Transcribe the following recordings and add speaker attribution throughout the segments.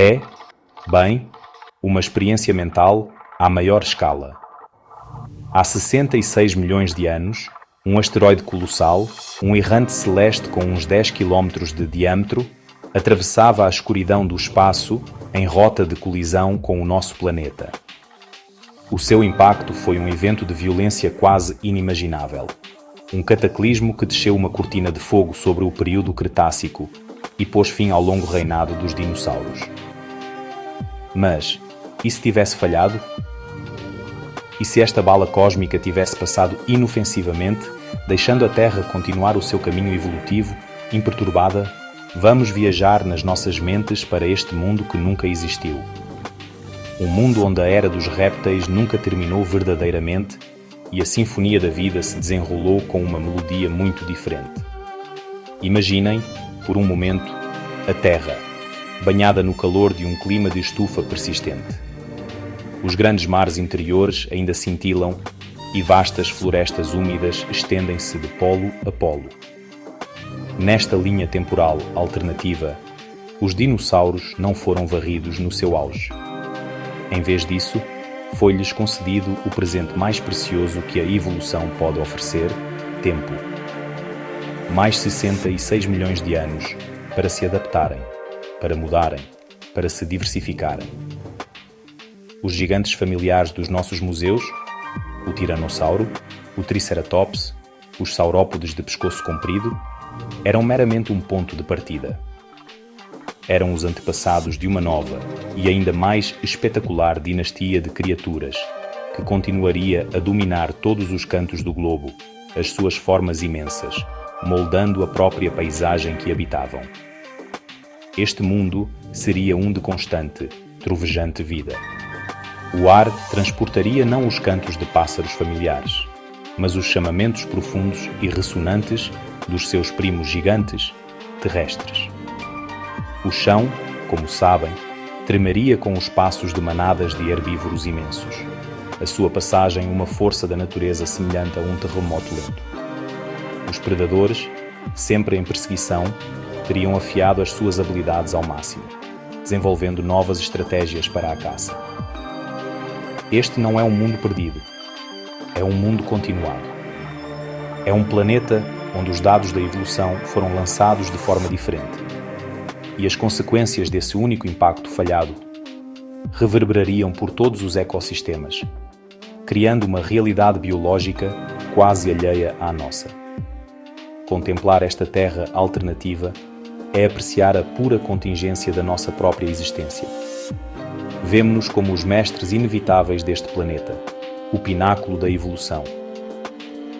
Speaker 1: É, bem, uma experiência mental à maior escala. Há 66 milhões de anos, um asteroide colossal, um errante celeste com uns 10 quilómetros de diâmetro, atravessava a escuridão do espaço em rota de colisão com o nosso planeta. O seu impacto foi um evento de violência quase inimaginável. Um cataclismo que desceu uma cortina de fogo sobre o período Cretácico e pôs fim ao longo reinado dos dinossauros. Mas, e se tivesse falhado? E se esta bala cósmica tivesse passado inofensivamente, deixando a Terra continuar o seu caminho evolutivo, imperturbada? Vamos viajar nas nossas mentes para este mundo que nunca existiu. Um mundo onde a era dos répteis nunca terminou verdadeiramente e a sinfonia da vida se desenrolou com uma melodia muito diferente. Imaginem, por um momento, a Terra, banhada no calor de um clima de estufa persistente. Os grandes mares interiores ainda cintilam e vastas florestas úmidas estendem-se de polo a polo. Nesta linha temporal alternativa, os dinossauros não foram varridos no seu auge. Em vez disso, foi-lhes concedido o presente mais precioso que a evolução pode oferecer: tempo. Mais 66 milhões de anos para se adaptarem, para mudarem, para se diversificarem. Os gigantes familiares dos nossos museus, o tiranossauro, o triceratops, os saurópodes de pescoço comprido, eram meramente um ponto de partida. Eram os antepassados de uma nova e ainda mais espetacular dinastia de criaturas que continuaria a dominar todos os cantos do globo, as suas formas imensas, moldando a própria paisagem que habitavam. Este mundo seria um de constante, trovejante vida. O ar transportaria não os cantos de pássaros familiares, mas os chamamentos profundos e ressonantes dos seus primos gigantes terrestres. O chão, como sabem, tremeria com os passos de manadas de herbívoros imensos. A sua passagem uma força da natureza semelhante a um terremoto lento. Os predadores, sempre em perseguição, teriam afiado as suas habilidades ao máximo, desenvolvendo novas estratégias para a caça. Este não é um mundo perdido, é um mundo continuado. É um planeta onde os dados da evolução foram lançados de forma diferente. E as consequências desse único impacto falhado reverberariam por todos os ecossistemas, criando uma realidade biológica quase alheia à nossa. Contemplar esta Terra alternativa é apreciar a pura contingência da nossa própria existência. Vemo-nos como os mestres inevitáveis deste planeta, o pináculo da evolução.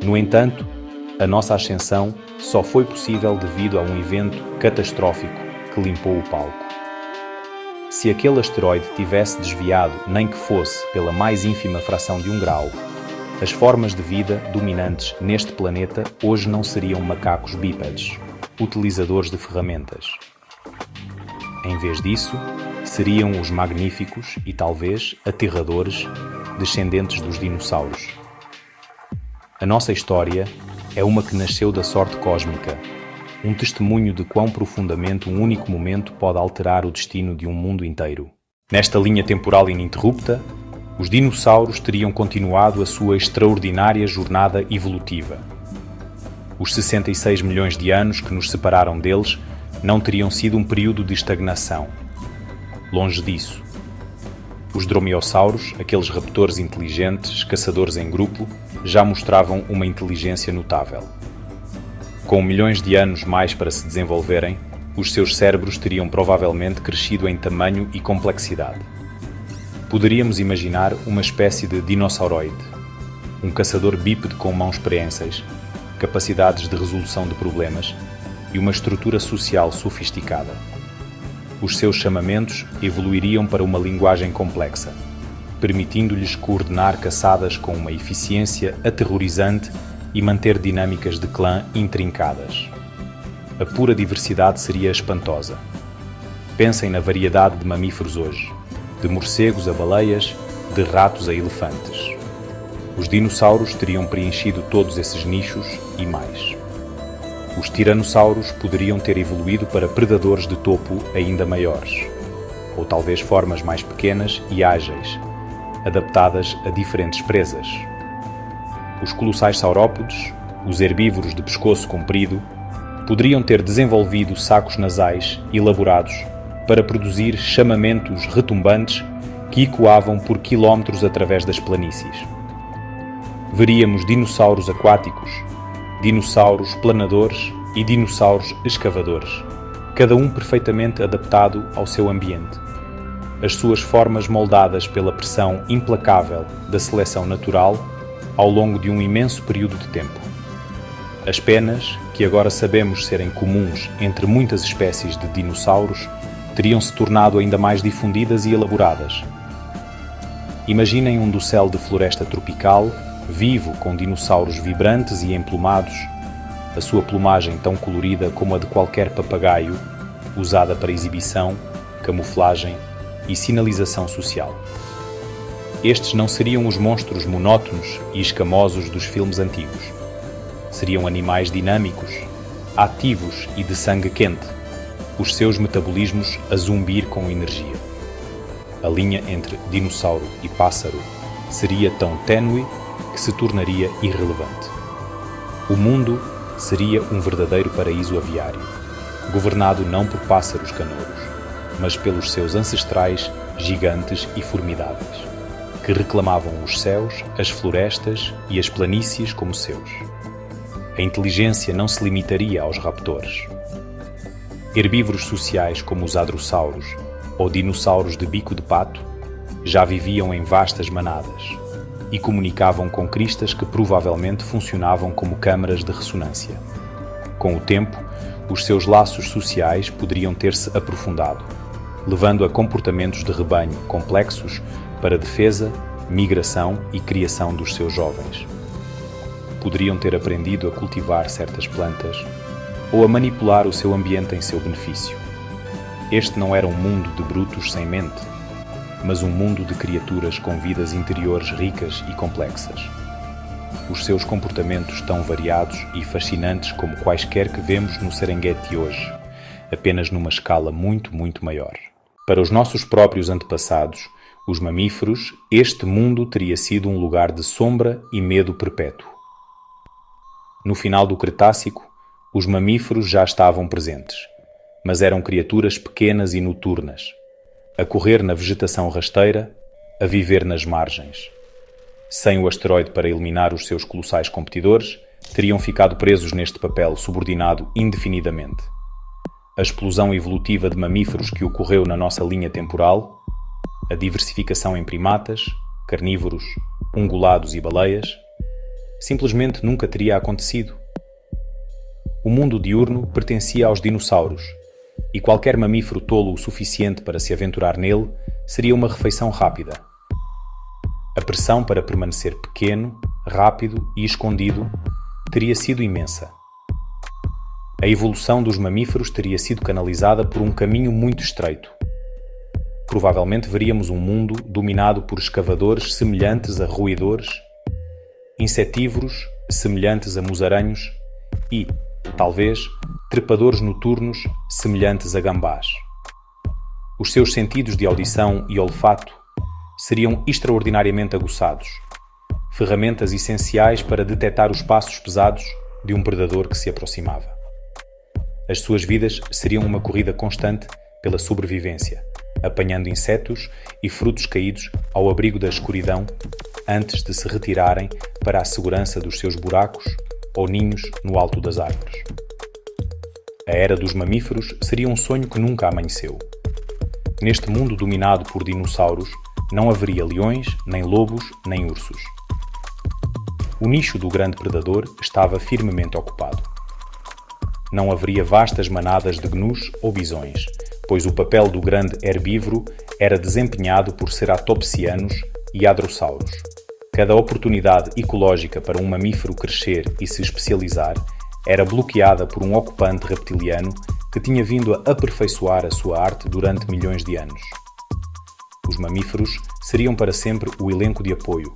Speaker 1: No entanto, a nossa ascensão só foi possível devido a um evento catastrófico que limpou o palco. Se aquele asteroide tivesse desviado, nem que fosse pela mais ínfima fração de 1 grau, as formas de vida dominantes neste planeta hoje não seriam macacos bípedes, utilizadores de ferramentas. Em vez disso, seriam os magníficos e talvez aterradores descendentes dos dinossauros. A nossa história é uma que nasceu da sorte cósmica, um testemunho de quão profundamente um único momento pode alterar o destino de um mundo inteiro. Nesta linha temporal ininterrupta, os dinossauros teriam continuado a sua extraordinária jornada evolutiva. Os 66 milhões de anos que nos separaram deles não teriam sido um período de estagnação. Longe disso. Os dromeossauros, aqueles raptores inteligentes, caçadores em grupo, já mostravam uma inteligência notável. Com milhões de anos mais para se desenvolverem, os seus cérebros teriam provavelmente crescido em tamanho e complexidade. Poderíamos imaginar uma espécie de dinossauroide, um caçador bípede com mãos prehensas, capacidades de resolução de problemas e uma estrutura social sofisticada. Os seus chamamentos evoluiriam para uma linguagem complexa, permitindo-lhes coordenar caçadas com uma eficiência aterrorizante e manter dinâmicas de clã intrincadas. A pura diversidade seria espantosa. Pensem na variedade de mamíferos hoje, de morcegos a baleias, de ratos a elefantes. Os dinossauros teriam preenchido todos esses nichos e mais. Os tiranossauros poderiam ter evoluído para predadores de topo ainda maiores. ou talvez formas mais pequenas e ágeis, adaptadas a diferentes presas. Os colossais saurópodes, os herbívoros de pescoço comprido, poderiam ter desenvolvido sacos nasais elaborados para produzir chamamentos retumbantes que ecoavam por quilómetros através das planícies. Veríamos dinossauros aquáticos, dinossauros planadores e dinossauros escavadores, cada um perfeitamente adaptado ao seu ambiente. As suas formas moldadas pela pressão implacável da seleção natural ao longo de um imenso período de tempo. As penas, que agora sabemos serem comuns entre muitas espécies de dinossauros, teriam se tornado ainda mais difundidas e elaboradas. Imaginem um dossel de floresta tropical, vivo, com dinossauros vibrantes e emplumados, a sua plumagem tão colorida como a de qualquer papagaio, usada para exibição, camuflagem e sinalização social. Estes não seriam os monstros monótonos e escamosos dos filmes antigos. Seriam animais dinâmicos, ativos e de sangue quente, os seus metabolismos a zumbir com energia. A linha entre dinossauro e pássaro seria tão ténue que se tornaria irrelevante. O mundo seria um verdadeiro paraíso aviário, governado não por pássaros canouros, mas pelos seus ancestrais gigantes e formidáveis, que reclamavam os céus, as florestas e as planícies como seus. A inteligência não se limitaria aos raptores. Herbívoros sociais como os hadrossauros ou dinossauros de bico de pato já viviam em vastas manadas e comunicavam com cristas que provavelmente funcionavam como câmaras de ressonância. Com o tempo, os seus laços sociais poderiam ter-se aprofundado, levando a comportamentos de rebanho complexos para defesa, migração e criação dos seus jovens. Poderiam ter aprendido a cultivar certas plantas ou a manipular o seu ambiente em seu benefício. Este não era um mundo de brutos sem mente, mas um mundo de criaturas com vidas interiores ricas e complexas. Os seus comportamentos tão variados e fascinantes como quaisquer que vemos no Serengeti hoje, apenas numa escala muito, muito maior. Para os nossos próprios antepassados, os mamíferos, este mundo teria sido um lugar de sombra e medo perpétuo. No final do Cretácico, os mamíferos já estavam presentes, mas eram criaturas pequenas e noturnas, a correr na vegetação rasteira, a viver nas margens. Sem o asteroide para eliminar os seus colossais competidores, teriam ficado presos neste papel subordinado indefinidamente. A explosão evolutiva de mamíferos que ocorreu na nossa linha temporal, a diversificação em primatas, carnívoros, ungulados e baleias, simplesmente nunca teria acontecido. O mundo diurno pertencia aos dinossauros, e qualquer mamífero tolo o suficiente para se aventurar nele seria uma refeição rápida. A pressão para permanecer pequeno, rápido e escondido teria sido imensa. A evolução dos mamíferos teria sido canalizada por um caminho muito estreito. Provavelmente veríamos um mundo dominado por escavadores semelhantes a roedores, insetívoros semelhantes a musaranhos e, talvez, trepadores noturnos semelhantes a gambás. Os seus sentidos de audição e olfato seriam extraordinariamente aguçados, ferramentas essenciais para detectar os passos pesados de um predador que se aproximava. As suas vidas seriam uma corrida constante pela sobrevivência, apanhando insetos e frutos caídos ao abrigo da escuridão antes de se retirarem para a segurança dos seus buracos ou ninhos no alto das árvores. A era dos mamíferos seria um sonho que nunca amanheceu. Neste mundo dominado por dinossauros, não haveria leões, nem lobos, nem ursos. O nicho do grande predador estava firmemente ocupado. Não haveria vastas manadas de gnus ou bisões, pois o papel do grande herbívoro era desempenhado por ceratopsianos e hadrossauros. Cada oportunidade ecológica para um mamífero crescer e se especializar era bloqueada por um ocupante reptiliano que tinha vindo a aperfeiçoar a sua arte durante milhões de anos. Os mamíferos seriam para sempre o elenco de apoio,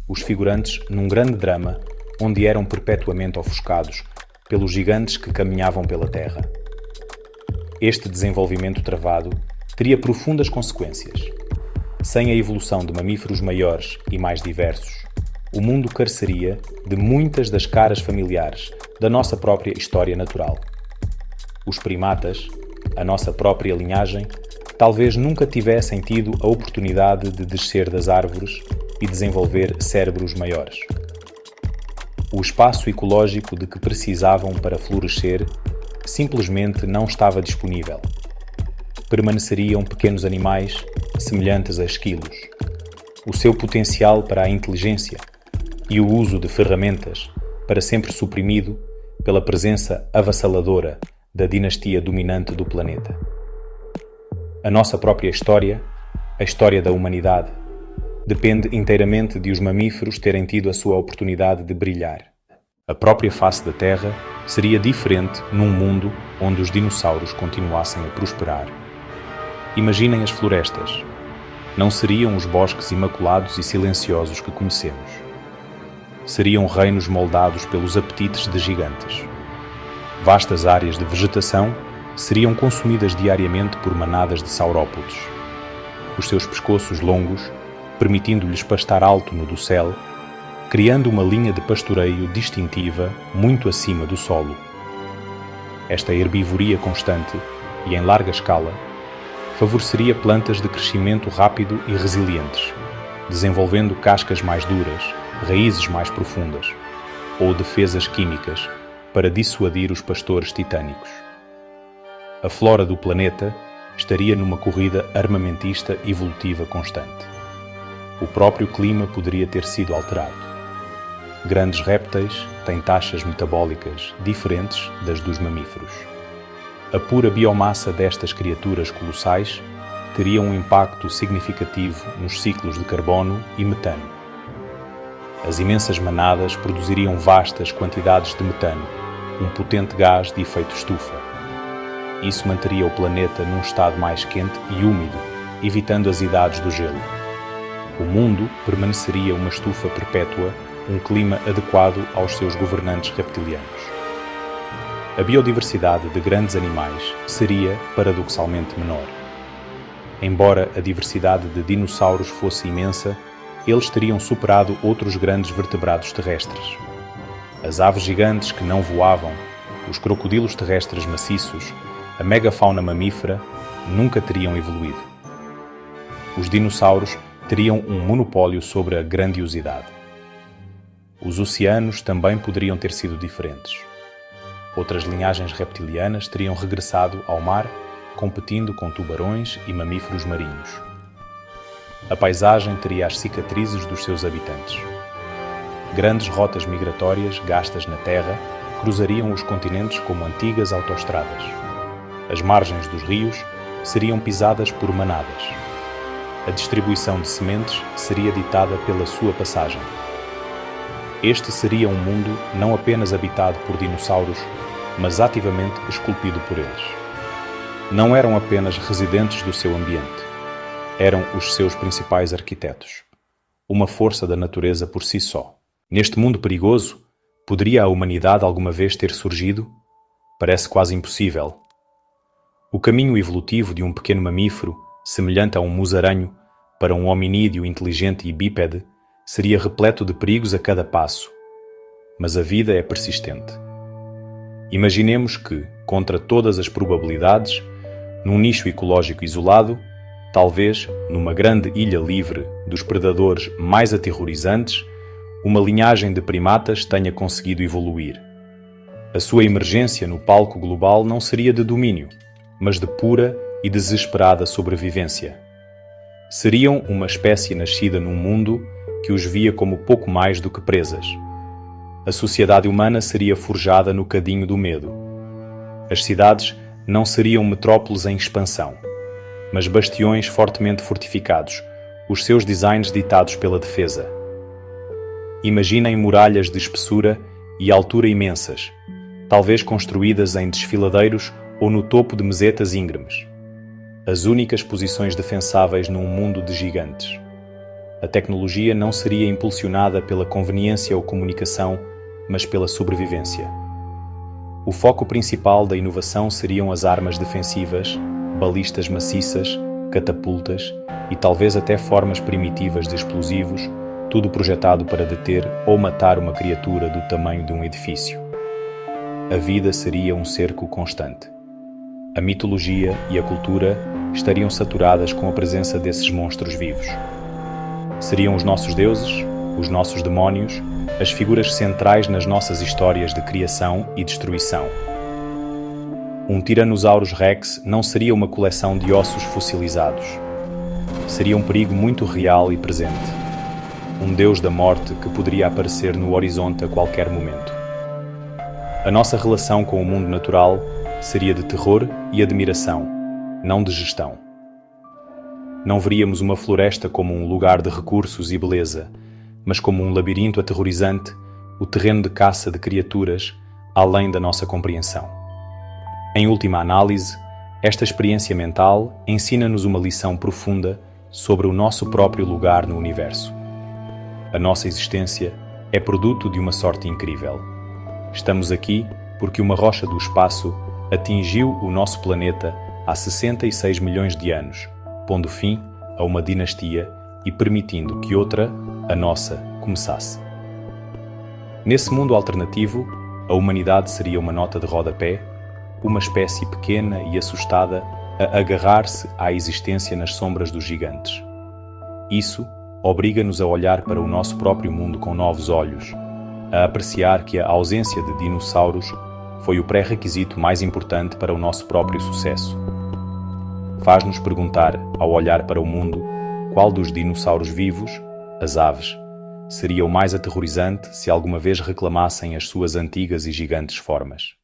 Speaker 1: os figurantes num grande drama onde eram perpetuamente ofuscados pelos gigantes que caminhavam pela Terra. Este desenvolvimento travado teria profundas consequências. Sem a evolução de mamíferos maiores e mais diversos, o mundo careceria de muitas das caras familiares da nossa própria história natural. Os primatas, a nossa própria linhagem, talvez nunca tivessem tido a oportunidade de descer das árvores e desenvolver cérebros maiores. O espaço ecológico de que precisavam para florescer simplesmente não estava disponível. Permaneceriam pequenos animais semelhantes a esquilos. O seu potencial para a inteligência e o uso de ferramentas para sempre suprimido pela presença avassaladora da dinastia dominante do planeta. A nossa própria história, a história da humanidade, depende inteiramente de os mamíferos terem tido a sua oportunidade de brilhar. A própria face da Terra seria diferente num mundo onde os dinossauros continuassem a prosperar. Imaginem as florestas. Não seriam os bosques imaculados e silenciosos que conhecemos. Seriam reinos moldados pelos apetites de gigantes. Vastas áreas de vegetação seriam consumidas diariamente por manadas de saurópodes. Os seus pescoços longos, permitindo-lhes pastar alto no dossel, criando uma linha de pastoreio distintiva muito acima do solo. Esta herbivoria constante e em larga escala favoreceria plantas de crescimento rápido e resilientes, desenvolvendo cascas mais duras, raízes mais profundas ou defesas químicas para dissuadir os pastores titânicos. A flora do planeta estaria numa corrida armamentista evolutiva constante. O próprio clima poderia ter sido alterado. Grandes répteis têm taxas metabólicas diferentes das dos mamíferos. A pura biomassa destas criaturas colossais teria um impacto significativo nos ciclos de carbono e metano. As imensas manadas produziriam vastas quantidades de metano, um potente gás de efeito estufa. Isso manteria o planeta num estado mais quente e úmido, evitando as idades do gelo. O mundo permaneceria uma estufa perpétua, um clima adequado aos seus governantes reptilianos. A biodiversidade de grandes animais seria, paradoxalmente, menor. Embora a diversidade de dinossauros fosse imensa, eles teriam superado outros grandes vertebrados terrestres. As aves gigantes que não voavam, os crocodilos terrestres maciços, a megafauna mamífera nunca teriam evoluído. Os dinossauros teriam um monopólio sobre a grandiosidade. Os oceanos também poderiam ter sido diferentes. Outras linhagens reptilianas teriam regressado ao mar, competindo com tubarões e mamíferos marinhos. A paisagem teria as cicatrizes dos seus habitantes. Grandes rotas migratórias gastas na terra cruzariam os continentes como antigas autoestradas. As margens dos rios seriam pisadas por manadas. A distribuição de sementes seria ditada pela sua passagem. Este seria um mundo não apenas habitado por dinossauros, mas ativamente esculpido por eles. Não eram apenas residentes do seu ambiente. Eram os seus principais arquitetos. Uma força da natureza por si só. Neste mundo perigoso, poderia a humanidade alguma vez ter surgido? Parece quase impossível. O caminho evolutivo de um pequeno mamífero, semelhante a um musaranho, para um hominídeo inteligente e bípede, seria repleto de perigos a cada passo. Mas a vida é persistente. Imaginemos que, contra todas as probabilidades, num nicho ecológico isolado, talvez numa grande ilha livre dos predadores mais aterrorizantes, uma linhagem de primatas tenha conseguido evoluir. A sua emergência no palco global não seria de domínio, mas de pura e desesperada sobrevivência. Seriam uma espécie nascida num mundo que os via como pouco mais do que presas. A sociedade humana seria forjada no cadinho do medo. As cidades não seriam metrópoles em expansão, mas bastiões fortemente fortificados, os seus designs ditados pela defesa. Imaginem muralhas de espessura e altura imensas, talvez construídas em desfiladeiros ou no topo de mesetas íngremes. As únicas posições defensáveis num mundo de gigantes. A tecnologia não seria impulsionada pela conveniência ou comunicação, mas pela sobrevivência. O foco principal da inovação seriam as armas defensivas, balistas maciças, catapultas e talvez até formas primitivas de explosivos, tudo projetado para deter ou matar uma criatura do tamanho de um edifício. A vida seria um cerco constante. A mitologia e a cultura estariam saturadas com a presença desses monstros vivos. Seriam os nossos deuses, os nossos demónios, as figuras centrais nas nossas histórias de criação e destruição. Um Tyrannosaurus Rex não seria uma coleção de ossos fossilizados. Seria um perigo muito real e presente. Um deus da morte que poderia aparecer no horizonte a qualquer momento. A nossa relação com o mundo natural seria de terror e admiração, não de gestão. Não veríamos uma floresta como um lugar de recursos e beleza, mas como um labirinto aterrorizante, o terreno de caça de criaturas além da nossa compreensão. Em última análise, esta experiência mental ensina-nos uma lição profunda sobre o nosso próprio lugar no universo. A nossa existência é produto de uma sorte incrível. Estamos aqui porque uma rocha do espaço atingiu o nosso planeta há 66 milhões de anos, pondo fim a uma dinastia e permitindo que outra, a nossa, começasse. Nesse mundo alternativo, a humanidade seria uma nota de rodapé, uma espécie pequena e assustada a agarrar-se à existência nas sombras dos gigantes. Isso obriga-nos a olhar para o nosso próprio mundo com novos olhos, a apreciar que a ausência de dinossauros foi o pré-requisito mais importante para o nosso próprio sucesso. Faz-nos perguntar, ao olhar para o mundo, qual dos dinossauros vivos, as aves, seria o mais aterrorizante se alguma vez reclamassem as suas antigas e gigantes formas.